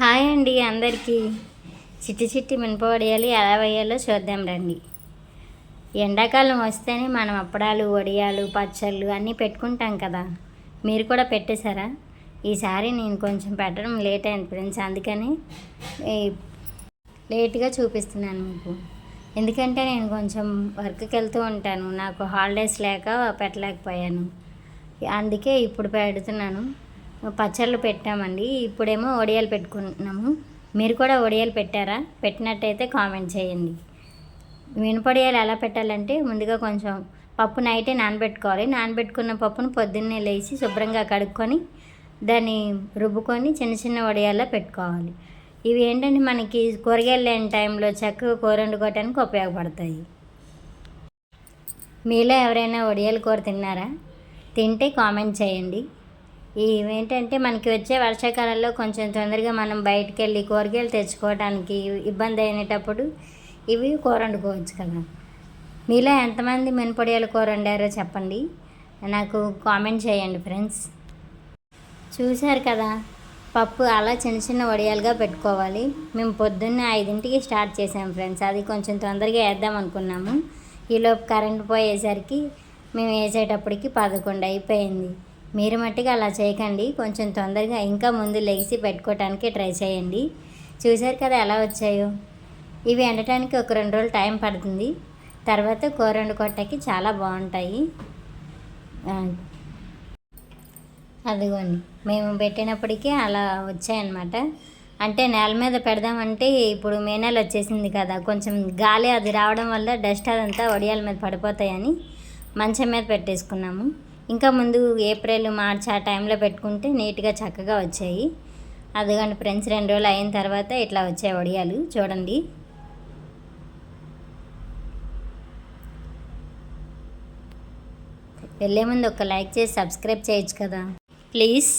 Hi అండి అందరికీ. చిట్టి చిట్టి మినపవడియాలు ఎలా వేయాలో చూద్దాం రండి. ఎండాకాలం వస్తేనే మనం అప్పడాలు, వడియాలు, పచ్చళ్ళు అన్నీ పెట్టుకుంటాం కదా. మీరు కూడా పెట్టేశారా? ఈసారి నేను కొంచెం పెట్టడం లేట్ అయింది ఫ్రెండ్స్, అందుకని లేట్గా చూపిస్తున్నాను మీకు. ఎందుకంటే నేను కొంచెం వర్క్కి వెళ్తూ ఉంటాను, నాకు హాలిడేస్ లేక పెట్టలేకపోయాను. అందుకే ఇప్పుడు పెడుతున్నాను. పచ్చళ్ళు పెట్టామండి, ఇప్పుడేమో వడియాలు పెట్టుకుంటున్నాము. మీరు కూడా వడియాలు పెట్టారా? పెట్టినట్టయితే కామెంట్ చేయండి. మినపొడియాలు ఎలా పెట్టాలంటే ముందుగా కొంచెం పప్పు నైటే నానబెట్టుకోవాలి. నానబెట్టుకున్న పప్పును పొద్దున్నే లేచి శుభ్రంగా కడుక్కొని దాన్ని రుబ్బుకొని చిన్న చిన్న వడియాల్లో పెట్టుకోవాలి. ఇవి ఏంటంటే మనకి కూరగాయలు లేని టైంలో చక్కగా కూర వండుకోవటానికి ఉపయోగపడతాయి. మీలో ఎవరైనా వడియాల కూర తిన్నారా? తింటే కామెంట్ చేయండి. ఇవేంటంటే మనకి వచ్చే వర్షాకాలంలో కొంచెం తొందరగా మనం బయటికి వెళ్ళి కూరగాయలు తెచ్చుకోవడానికి ఇబ్బంది అయినప్పుడు ఇవి కూర వండుకోవచ్చు కదా. మీలో ఎంతమంది మినపొడియాల కూర వండారో చెప్పండి, నాకు కామెంట్ చేయండి ఫ్రెండ్స్. చూశారు కదా, పప్పు అలా చిన్న చిన్న వడియాలుగా పెట్టుకోవాలి. మేము పొద్దున్నే 5ంటికి స్టార్ట్ చేసాం ఫ్రెండ్స్. అది కొంచెం తొందరగా వేద్దాం అనుకున్నాము. ఈలోపు కరెంట్ పోయేసరికి మేము వేసేటప్పటికి 11 అయిపోయింది. మీరు మట్టిగా అలా చేయకండి, కొంచెం తొందరగా ఇంకా ముందు లెగిసి పెట్టుకోవటానికి ట్రై చేయండి. చూశారు కదా ఎలా వచ్చాయో. ఇవి ఎండటానికి ఒక 2 రోజులు టైం పడుతుంది. తర్వాత కూర వండుకోవటానికి చాలా బాగుంటాయి. అదిగోండి, మేము పెట్టినప్పటికీ అలా వచ్చాయన్నమాట. అంటే నేల మీద పెడదామంటే ఇప్పుడు మే నెల వచ్చేసింది కదా, కొంచెం గాలి అది రావడం వల్ల డస్ట్ అదంతా వడియాల మీద పడిపోతాయని మంచం మీద పెట్టేసుకున్నాము. ఇంకా ముందు ఏప్రిల్, మార్చ్ ఆ టైంలో పెట్టుకుంటే నీట్గా చక్కగా వచ్చాయి. అదిగోండి ఫ్రెండ్స్, 2 రోజులు అయిన తర్వాత ఇట్లా వచ్చాయి వడియాలు చూడండి. వెళ్ళే ముందు ఒక లైక్ చేసి సబ్స్క్రైబ్ చేయొచ్చు కదా ప్లీజ్.